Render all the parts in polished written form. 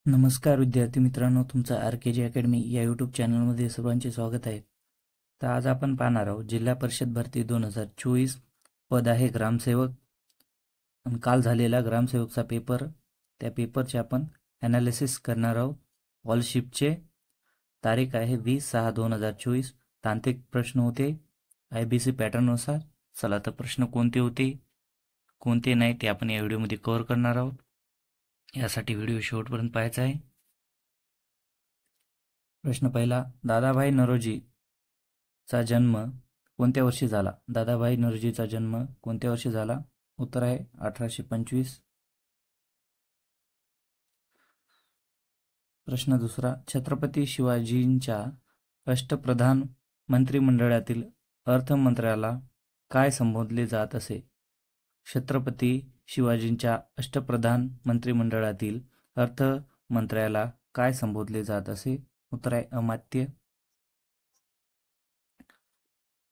नमस्कार विद्यार्थी मित्रांनो, तुमचं RKG अकॅडमी या यूट्यूब चॅनलमध्ये सर्वांचे स्वागत आहे. तर आज आपण पाहणार आहोत जिल्हा परिषद भरती 2024 पद आहे ग्रामसेवक. आणि काल झालेला ग्रामसेवकचा पेपर, त्या पेपरचे आपण ॲनालिसिस करणार आहोत. ऑल शिफ्टचे तारीख आहे 20/6/2024. तांत्रिक प्रश्न होते IBC पॅटर्ननुसार. चला तर प्रश्न कोणते होते कोणते नाही ते आपण या व्हिडिओमध्ये कव्हर करणार आहोत. यासाठी व्हिडिओ शेवटपर्यंत पाहायचा आहे. प्रश्न पहिला, दादाभाई नौरोजीचा जन्म कोणत्या वर्षी झाला? दादाभाई नौरोजीचा जन्म कोणत्या वर्षी झाला? उत्तर आहे 1825. प्रश्न दुसरा, छत्रपती शिवाजींच्या अष्टप्रधान मंत्रिमंडळातील अर्थमंत्र्याला काय संबोधले जात असे? छत्रपती शिवाजींच्या अष्टप्रधान मंत्रिमंडळातील अर्थमंत्र्याला काय संबोधले जात असे? उत्तर आहे अमात्य.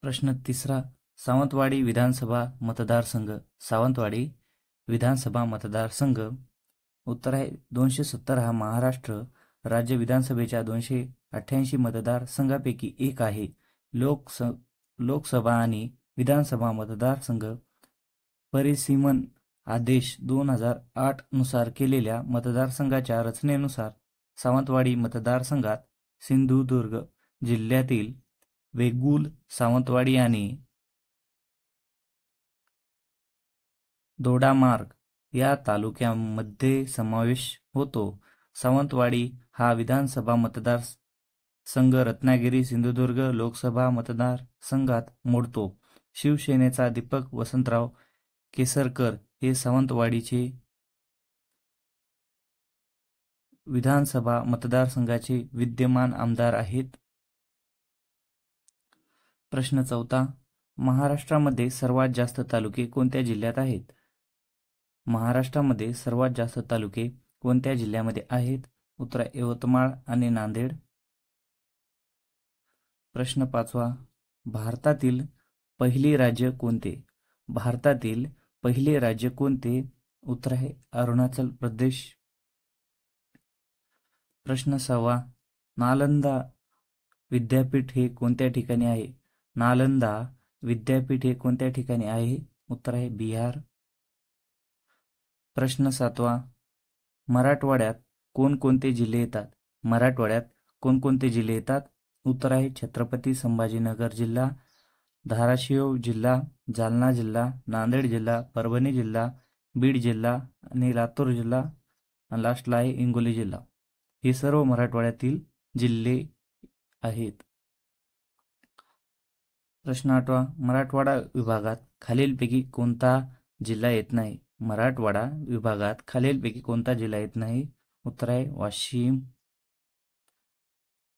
प्रश्न तिसरा, सावंतवाडी विधानसभा मतदारसंघ. सावंतवाडी विधानसभा मतदारसंघ उत्तर आहे 270 हा महाराष्ट्र राज्य विधानसभेच्या 288 मतदारसंघापैकी एक आहे. लोकसभा आणि विधानसभा मतदारसंघ परिसीमन आदेश 2008 नुसार केलेल्या मतदारसंघाच्या रचनेनुसार सावंतवाडी मतदारसंघात सिंधुदुर्ग जिल्ह्यातील वेंगुल, सावंतवाडी आणि दोडामार्ग या तालुक्यांमध्ये समावेश होतो. सावंतवाडी हा विधानसभा मतदारसंघ रत्नागिरी सिंधुदुर्ग लोकसभा मतदारसंघात मोडतो. शिवसेनेचा दीपक वसंतराव केसरकर हे सावंतवाडीचे विधानसभा मतदारसंघाचे विद्यमान आमदार आहेत. प्रश्न चौथा, महाराष्ट्रामध्ये सर्वात जास्त तालुके कोणत्या जिल्ह्यात आहेत? महाराष्ट्रामध्ये सर्वात जास्त तालुके कोणत्या जिल्ह्यामध्ये आहेत? उत्तर यवतमाळ आणि नांदेड. प्रश्न पाचवा, भारतातील पहिले राज्य कोणते? भारतातील पहिले राज्य कोणते? उत्तर आहे अरुणाचल प्रदेश. प्रश्न सहावा, नालंदा विद्यापीठ हे कोणत्या ठिकाणी आहे? नालंदा विद्यापीठ हे कोणत्या ठिकाणी आहे? उत्तर आहे बिहार. प्रश्न सातवा, मराठवाड्यात कोणकोणते जिल्हे येतात? मराठवाड्यात कोणकोणते जिल्हे येतात? उत्तर आहे छत्रपती संभाजीनगर जिल्हा, धाराशिव जिल्हा, जालना जिल्हा, नांदेड जिल्हा, परभणी जिल्हा, बीड जिल्हा आणि लातूर जिल्हा आणि लास्टला आहे हिंगोली जिल्हा. हे सर्व मराठवाड्यातील जिल्हे आहेत. प्रश्न आठवा, मराठवाडा विभागात खालीलपैकी कोणता जिल्हा येत नाही? मराठवाडा विभागात खालीलपैकी कोणता जिल्हा येत नाही? उत्तर आहे वाशिम.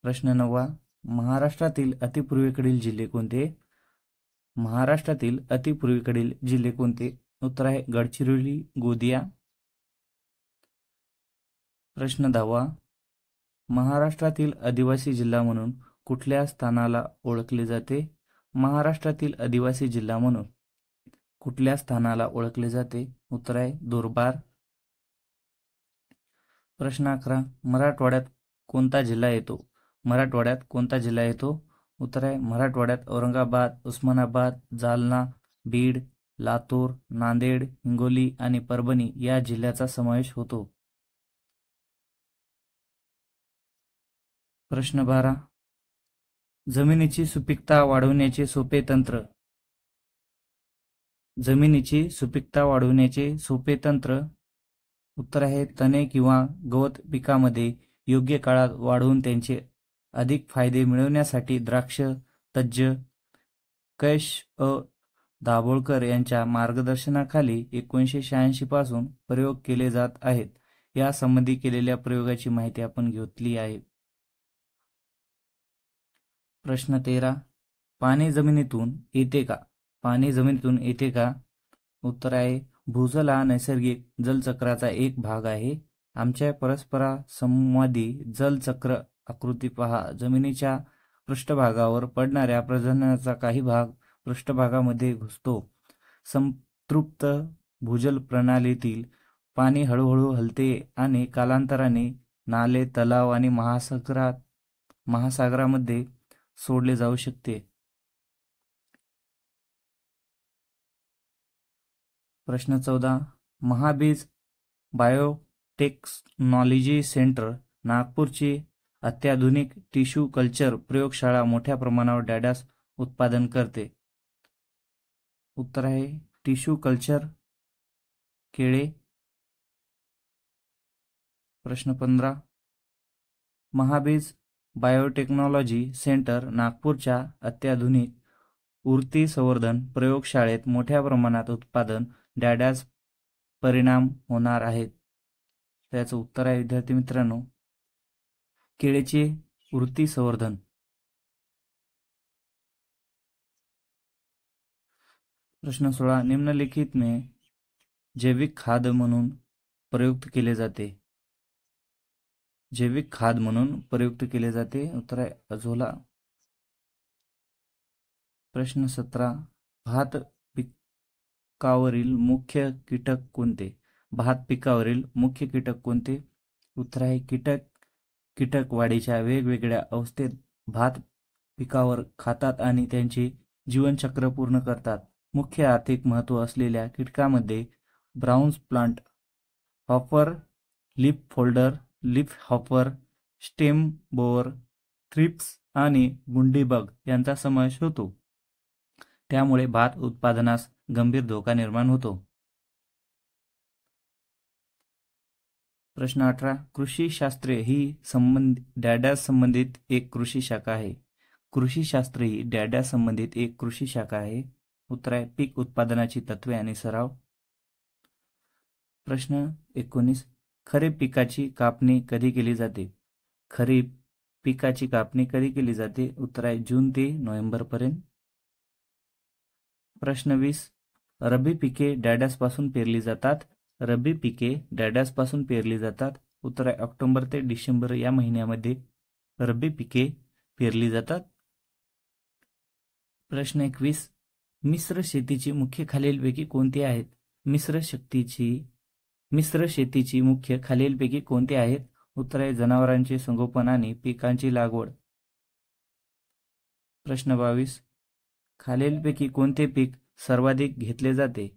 प्रश्न नववा, महाराष्ट्रातील अतिपूर्वेकडील जिल्हे कोणते? महाराष्ट्रातील अतिपूर्वेकडील जिल्हे कोणते? उत्तर आहे गडचिरोली, गोंदिया. प्रश्न 10वा, महाराष्ट्रातील आदिवासी जिल्हा म्हणून कुठल्या स्थानाला ओळखले जाते? महाराष्ट्रातील आदिवासी जिल्हा म्हणून कुठल्या स्थानाला ओळखले जाते? उत्तर आहे दुर्भार. प्रश्न 11, मराठवाड्यात कोणता जिल्हा येतो? मराठवाड्यात कोणता जिल्हा येतो? उत्तर आहे मराठवाड्यात औरंगाबाद, उस्मानाबाद, जालना, बीड, लातूर, नांदेड, हिंगोली आणि परभणी या जिल्ह्याचा समावेश होतो. प्रश्न 12, जमिनीची सुपीकता वाढवण्याचे सोपे तंत्र. जमिनीची सुपीकता वाढवण्याचे सोपे तंत्र उत्तर आहे तणे किंवा गवत पिकामध्ये योग्य काळात वाढवून त्यांचे अधिक फायदे मिळवण्यासाठी द्राक्ष तज्ज्ञ कैश दाभोळकर यांच्या मार्गदर्शनाखाली 1986 पासून प्रयोग केले जात आहेत. या संबंधी केलेल्या प्रयोगाची माहिती आपण घेतली आहे. प्रश्न 13, पाणी जमिनीतून येते का? पाणी जमिनीतून येते का? उत्तर आहे भूजल हा नैसर्गिक जलचक्राचा एक भाग आहे. आमच्या परस्परासंवादी जलचक्र आकृती पहा. जमिनीच्या पृष्ठभागावर पडणाऱ्या पर्जन्याचा काही भाग पृष्ठभागामध्ये घुसतो. संतृप्त भूजल प्रणालीतील पाणी हळूहळू हलते आणि कालांतराने नाले, तलाव आणि महासागरामध्ये सोडले जाऊ शकते? प्रश्न 14. महाबीज बायोटेक्नॉलॉजी सेंटर नागपूरची अत्याधुनिक टिश्यू कल्चर प्रयोगशाळा मोठ्या प्रमाणावर डॅडास उत्पादन करते? उत्तर आहे टिश्यू कल्चर, केळे. प्रश्न 15. महाबीज बायोटेक्नॉलॉजी सेंटर नागपूरच्या अत्याधुनिक ऊर्ती संवर्धन प्रयोगशाळेत मोठ्या प्रमाणात उत्पादन डॅडास परिणाम होणार आहेत? त्याचं उत्तर आहे विद्यार्थी मित्रांनो केळीचे ऊर्ती संवर्धन. प्रश्न 16. निम्नलिखित में जैविक खाद म्हणून प्रयुक्त केले जाते? जैविक खाद म्हणून प्रयुक्त केले जाते. उत्तर आहे अझोला. प्रश्न 17. भात पिकावरील मुख्य कीटक कोणते? भात पिकावरील मुख्य कीटक कोणते? उत्तर आहे कीटक वाढीच्या वेगवेगळ्या अवस्थेत भात पिकावर खातात आणि त्यांचे जीवनचक्र पूर्ण करतात. मुख्य आर्थिक महत्त्व असलेल्या कीटकांमध्ये brown plant hopper, leaf hopper, stem borer, thrips आणि बुंडीबग यांचा समावेश होतो. त्यामुळे भात उत्पादनास गंभीर धोका निर्माण होतो. प्रश्न 18. कृषीशास्त्रे ही डॅडास संबंधित एक कृषी शाखा आहे? कृषीशास्त्र ही डॅडास संबंधित एक कृषी शाखा आहे. उत्तर आहे पीक उत्पादनाची तत्वे आणि सराव. प्रश्न 19. खरीप पिकाची कापणी कधी केली जाते? खरीप पिकाची कापणी कधी केली जाते? उत्तर आहे जून ते नोव्हेंबर पर्यंत. प्रश्न 20. रब्बी पिके डॅडासपासून पेरली जातात? रब्बी पिके डॅडासपासून पेरली जातात. उत्तर आहे ऑक्टोबर ते डिसेंबर या महिन्यामध्ये रब्बी पिके पेरली जातात. प्रश्न 21. मिश्र शेतीची मुख्य खालीलपैकी कोणती आहेत? मिश्र शेतीची मुख्य खालीलपैकी कोणती आहेत? उत्तर आहे जनावरांचे संगोपन आणि पिकांची लागवड. प्रश्न 22. खालीलपैकी कोणते पीक सर्वाधिक घेतले जाते?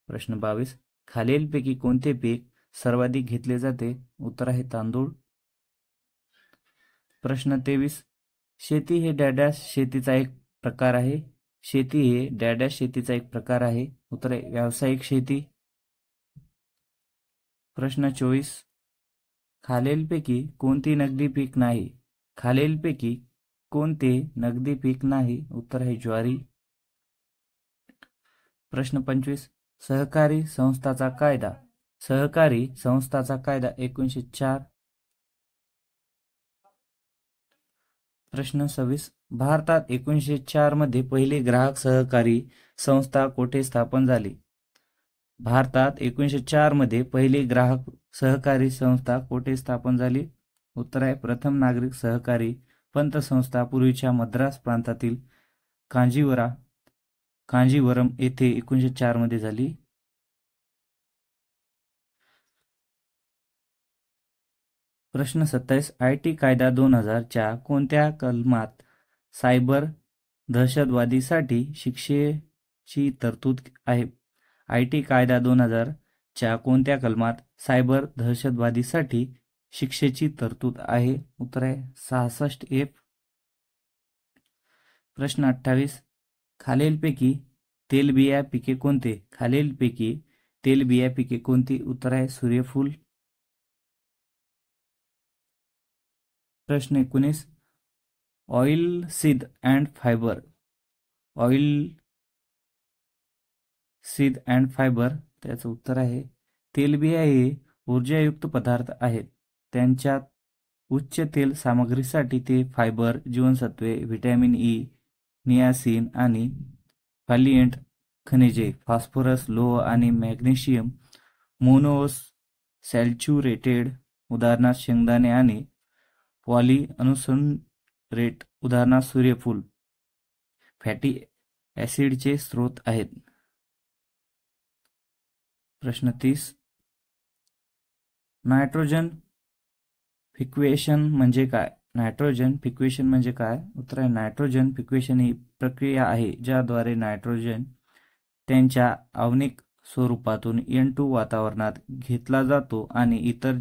प्रश्न 22. खालीलपैकी कोणते पीक सर्वाधिक घेतले जाते? उत्तर आहे तांदूळ. प्रश्न 23. शेती हे डॅडॅश शेतीचा एक प्रकार आहे? शेती हे डॅडॅश शेतीचा एक प्रकार आहे. उत्तर आहे व्यावसायिक शेती. प्रश्न 24. खालीलपैकी कोणती नगदी पीक नाही? खालीलपैकी कोणते नगदी पीक नाही? उत्तर आहे ज्वारी. प्रश्न 25. सहकारी संस्थाचा कायदा 1904. प्रश्न 26. भारतात 1904 मध्ये पहिली ग्राहक सहकारी संस्था कोठे स्थापन झाली? भारतात 1904 मध्ये पहिली ग्राहक सहकारी संस्था कोठे स्थापन झाली? उत्तर आहे प्रथम नागरिक सहकारी पतसंस्था पूर्वीच्या मद्रास प्रांतातील कांजीवरम येथे 1904 मध्ये झाली. प्रश्न 27. IT कायदा 2000 च्या कोणत्या कलमात सायबर दहशतवादीसाठी शिक्षेची तरतूद आहे? IT कायदा 2000 च्या कोणत्या कलमात सायबर दहशतवादीसाठी शिक्षेची तरतूद आहे? उत्तर आहे 66F. प्रश्न 28. खालीलपैकी तेलबिया पिके कोणते? खालीलपैकी तेलबिया पिके कोणती? उत्तर आहे सूर्यफूल. प्रश्न 19. ऑइल सीड अँड फायबर त्याचं उत्तर आहे तेलबिया हे ऊर्जायुक्त पदार्थ आहेत. त्यांच्यात उच्च तेल सामग्रीसाठी ते फायबर, जीवनसत्वे, व्हिटॅमिन ई, नियासिन आणि फॉलिएंट खनिजे, फॉस्फरस, लोह आणि मॅग्नेशियम मोनोसॅच्युरेटेड उदाहरणार्थ शेंगदाणे आणि पॉलीअनसॅच्युरेटेड उदाहरणार्थ सूर्यफूल फॅटी ॲसिडचे स्रोत आहेत. प्रश्न 30. नायट्रोजन फिक्वेशन म्हणजे काय? नायट्रोजन फिक्वेशन म्हणजे काय? उत्तर आहे नायट्रोजन फिक्वेशन ही प्रक्रिया आहे ज्याद्वारे नायट्रोजन त्यांच्या आण्विक स्वरूपातून N2 वातावरणात घेतला जातो आणि इतर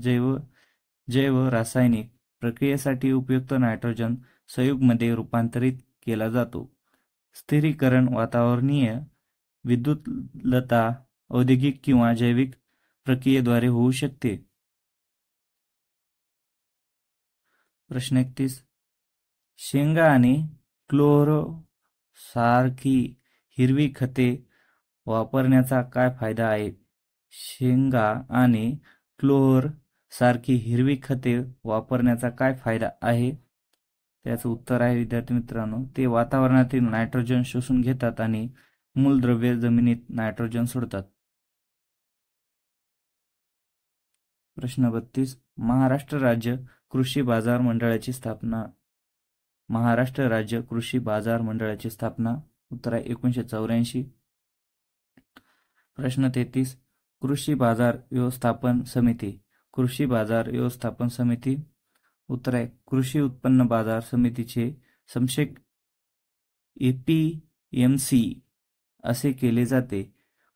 जैव रासायनिक प्रक्रियेसाठी उपयुक्त नायट्रोजन संयुगमध्ये रूपांतरित केला जातो. स्थिरीकरण वातावरणीय विद्युतलता औद्योगिक किंवा जैविक प्रक्रियेद्वारे होऊ शकते. प्रश्न 31. शेंगा आणि क्लोरो सारखी हिरवी खते वापरण्याचा काय फायदा आहे? शेंगा आणि क्लोर सारखी हिरवी खते वापरण्याचा काय फायदा आहे? त्याचं उत्तर आहे विद्यार्थी मित्रांनो, ते वातावरणातील नायट्रोजन शोषून घेतात आणि मूलद्रव्ये जमिनीत नायट्रोजन सोडतात. प्रश्न 32. महाराष्ट्र राज्य कृषी बाजार मंडळाची स्थापना. महाराष्ट्र राज्य कृषी बाजार मंडळाची स्थापना. उत्तर आहे 1984. प्रश्न 33. कृषी बाजार व्यवस्थापन समिती. कृषी बाजार व्यवस्थापन समिती. उत्तर आहे कृषी उत्पन्न बाजार समितीचे संक्षेप APMC असे केले जाते.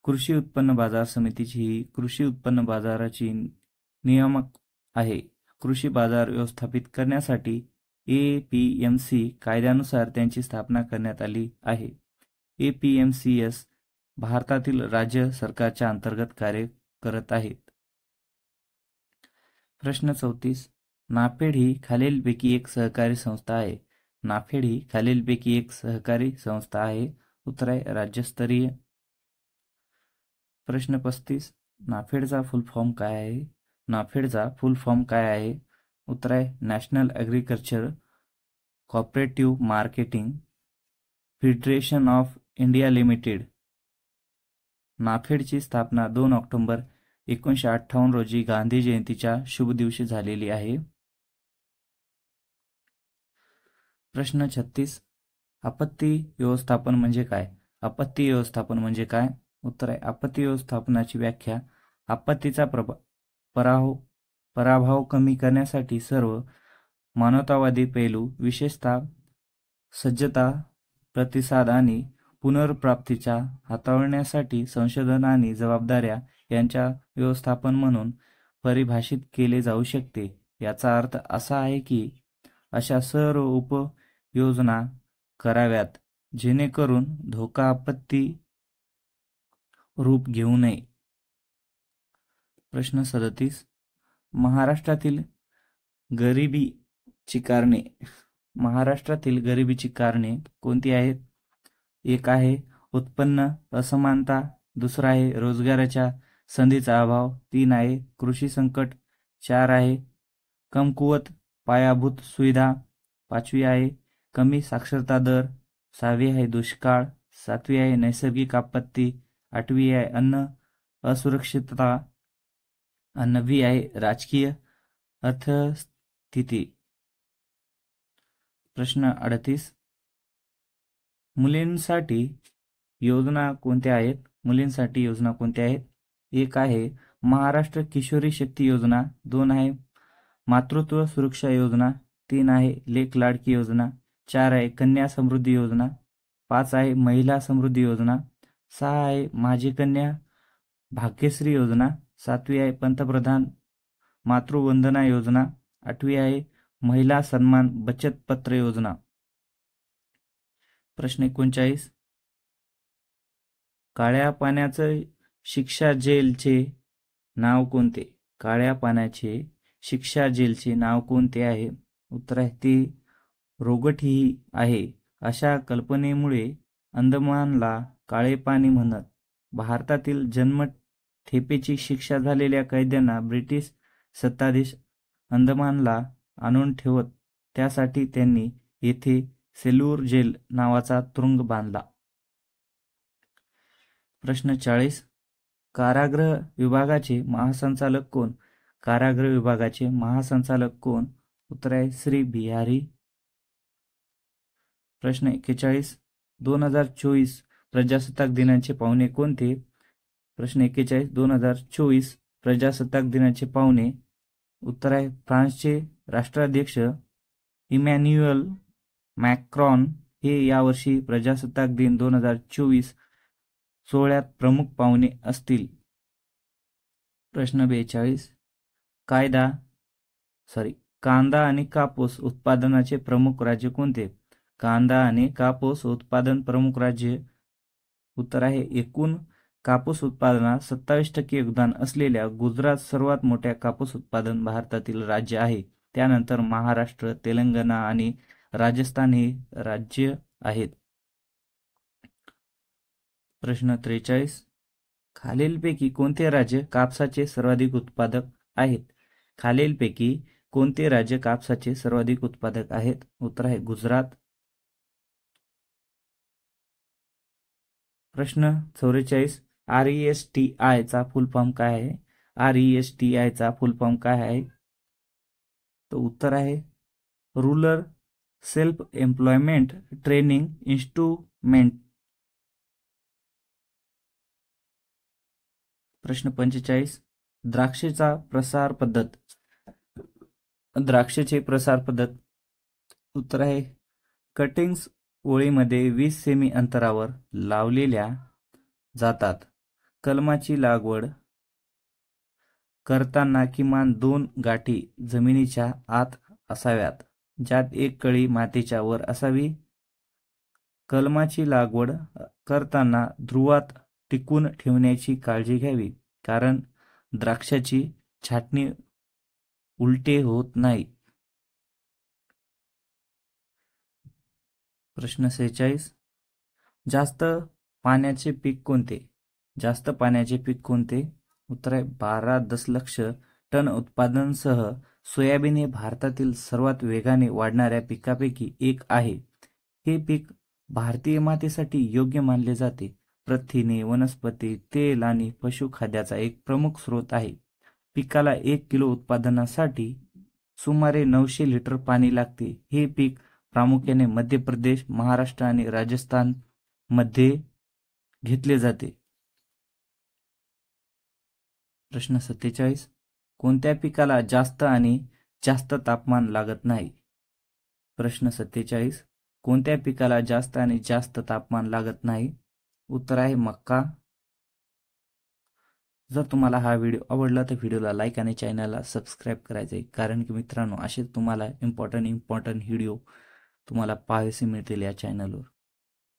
कृषी उत्पन्न बाजार समितीची ही कृषी उत्पन्न बाजाराची नियामक आहे. कृषी बाजार व्यवस्थापित करण्यासाठी APMC कायद्यानुसार त्यांची स्थापना करण्यात आली आहे. APMCS भारतातील राज्य सरकारच्या अंतर्गत कार्य करत आहेत. प्रश्न 34. नाफेड ही खालीलपैकी एक सहकारी संस्था आहे. नाफेड ही खालीलपैकी एक सहकारी संस्था आहे. उत्तर आहे राज्यस्तरीय. प्रश्न 35. नाफेडचा फुल फॉर्म काय आहे? नाफेडचा फुल फॉर्म काय आहे? उत्तर आहे national agriculture cooperative marketing federation of India limited. नाफेडची स्थापना 2 ऑक्टोबर 1958 रोजी गांधी जयंतीच्या शुभ दिवशी झालेली आहे. प्रश्न 36. आपत्ती व्यवस्थापन म्हणजे काय? आपत्ती व्यवस्थापन म्हणजे काय? उत्तर आहे आपत्ती व्यवस्थापनाची व्याख्या आपत्तीचा पराभव कमी करण्यासाठी सर्व मानवतावादी पैलू विशेषतः सज्जता, प्रतिसाद आणि पुनर्प्राप्तीच्या हाताळण्यासाठी संशोधन आणि जबाबदाऱ्या यांच्या व्यवस्थापन म्हणून परिभाषित केले जाऊ शकते. याचा अर्थ असा आहे की अशा सर्व उपाययोजना कराव्यात जेणेकरून धोका आपत्ती रूप घेऊ नये. प्रश्न 37. महाराष्ट्रातील गरिबीची कारणे. महाराष्ट्रातील गरिबीची कारणे कोणती आहेत? एक आहे उत्पन्न असमानता, दुसरा आहे रोजगाराच्या संधीचा अभाव, 3 आहे कृषी संकट, 4 आहे कमकुवत पायाभूत सुविधा, 5वी आहे कमी साक्षरता दर, 6वी आहे दुष्काळ, 7वी आहे नैसर्गिक आपत्ती, 8वी आहे अन्न असुरक्षितता, 9वी आहे राजकीय अर्थस्थिती. प्रश्न 38. मुलींसाठी योजना कोणत्या आहेत? मुलींसाठी योजना कोणत्या आहेत? एक आहे महाराष्ट्र किशोरी शक्ती योजना, 2 आहे मातृत्व सुरक्षा योजना, 3 आहे लेक लाडकी योजना, 4 आहे कन्या समृद्धी योजना, 5 आहे महिला समृद्धी योजना, 6 आहे माझी कन्या भाग्यश्री योजना, 7वी आहे पंतप्रधान मातृवंदना योजना, 8वी आहे महिला सन्मान बचत पत्र योजना. प्रश्न 39. काळ्या पाण्याचे शिक्षा जेलचे नाव कोणते? काळ्या पाण्याचे शिक्षा जेलचे नाव कोणते आहे? उत्तर आहे ते रोगठी आहे. अशा कल्पनेमुळे अंदमानला काळे पाणी म्हणत. भारतातील जन्मठेपेची शिक्षा झालेल्या कैद्यांना ब्रिटिश सत्ताधीश अंदमानला आणून ठेवत. त्यासाठी त्यांनी येथे सेल्युर जेल नावाचा तुरुंग बांधला. प्रश्न 40. कारागृह विभागाचे महासंचालक कोण? कारागृह विभागाचे महासंचालक कोण? उत्तर आहे श्री बिहारी. प्रश्न 41. 2024 प्रजासत्ताक दिनाचे पाहुणे कोणते? प्रश्न 41. 2024 प्रजासत्ताक दिनाचे पाहुणे. उत्तर आहे फ्रान्सचे राष्ट्राध्यक्ष इमॅन्युअल मॅक्रॉन हे यावर्षी प्रजासत्ताक दिन 2024 सोहळ्यात प्रमुख पाहुणे असतील. प्रश्न 42. कांदा आणि कापूस उत्पादनाचे प्रमुख राज्य कोणते? कांदा आणि कापूस उत्पादन प्रमुख राज्य. उत्तर आहे एकूण कापूस उत्पादनात 27% योगदान असलेल्या गुजरात सर्वात मोठ्या कापूस उत्पादन भारतातील राज्य आहे. त्यानंतर महाराष्ट्र, तेलंगणा आणि राजस्थान हे राज्य आहेत. प्रश्न 43. खालीलपैकी कोणते राज्य कापसाचे सर्वाधिक उत्पादक आहेत? खालीलपैकी कोणते राज्य कापसाचे सर्वाधिक उत्पादक आहेत? उत्तर आहे गुजरात. प्रश्न 44. RESTI चा फुल फॉर्म काय आहे? RESTI चा फुल फॉर्म काय आहे? तो उत्तर आहे rural self employment training instrument. प्रश्न 45. द्राक्षेचा प्रसार पद्धत. द्राक्षेचे प्रसार पद्धत. उत्तर आहे कटिंग्स ओळीमध्ये 20 सेमी अंतरावर लावलेल्या जातात. कलमाची लागवड करताना किमान 2 गाठी जमिनीच्या आत असाव्यात, ज्यात एक कळी मातीच्या वर असावी. कलमाची लागवड करताना ध्रुवात टिकून ठेवण्याची काळजी घ्यावी, कारण द्राक्षाची छाटणी उलटे होत नाही. प्रश्न 46. जास्त पाण्याचे पीक कोणते? जास्त पाण्याचे पीक कोणते? उत्तर आहे 12 दशलक्ष टन उत्पादनासह सोयाबीन हे भारतातील सर्वात वेगाने वाढणाऱ्या पिकापैकी एक आहे. हे पीक भारतीय मातेसाठी योग्य मानले जाते. प्रथिने, वनस्पती तेल आणि पशुखाद्याचा एक प्रमुख स्रोत आहे. पिकाला 1 किलो उत्पादनासाठी सुमारे 900 लिटर पाणी लागते. हे पीक प्रामुख्याने मध्य प्रदेश, महाराष्ट्र आणि राजस्थान मध्ये घेतले जाते. प्रश्न 47. कोणत्या पिकाला जास्त आणि जास्त तापमान लागत नाही? प्रश्न 47. कोणत्या पिकाला जास्त आणि जास्त तापमान लागत नाही? उत्तर आहे मक्का. जर तुम्हाला हा व्हिडिओ आवडला तर व्हिडिओला लाईक आणि चॅनलला सबस्क्राईब करायचं आहे, कारण की मित्रांनो असे तुम्हाला इम्पॉर्टंट व्हिडिओ तुम्हाला पाहायचे मिळतील या चॅनलवर.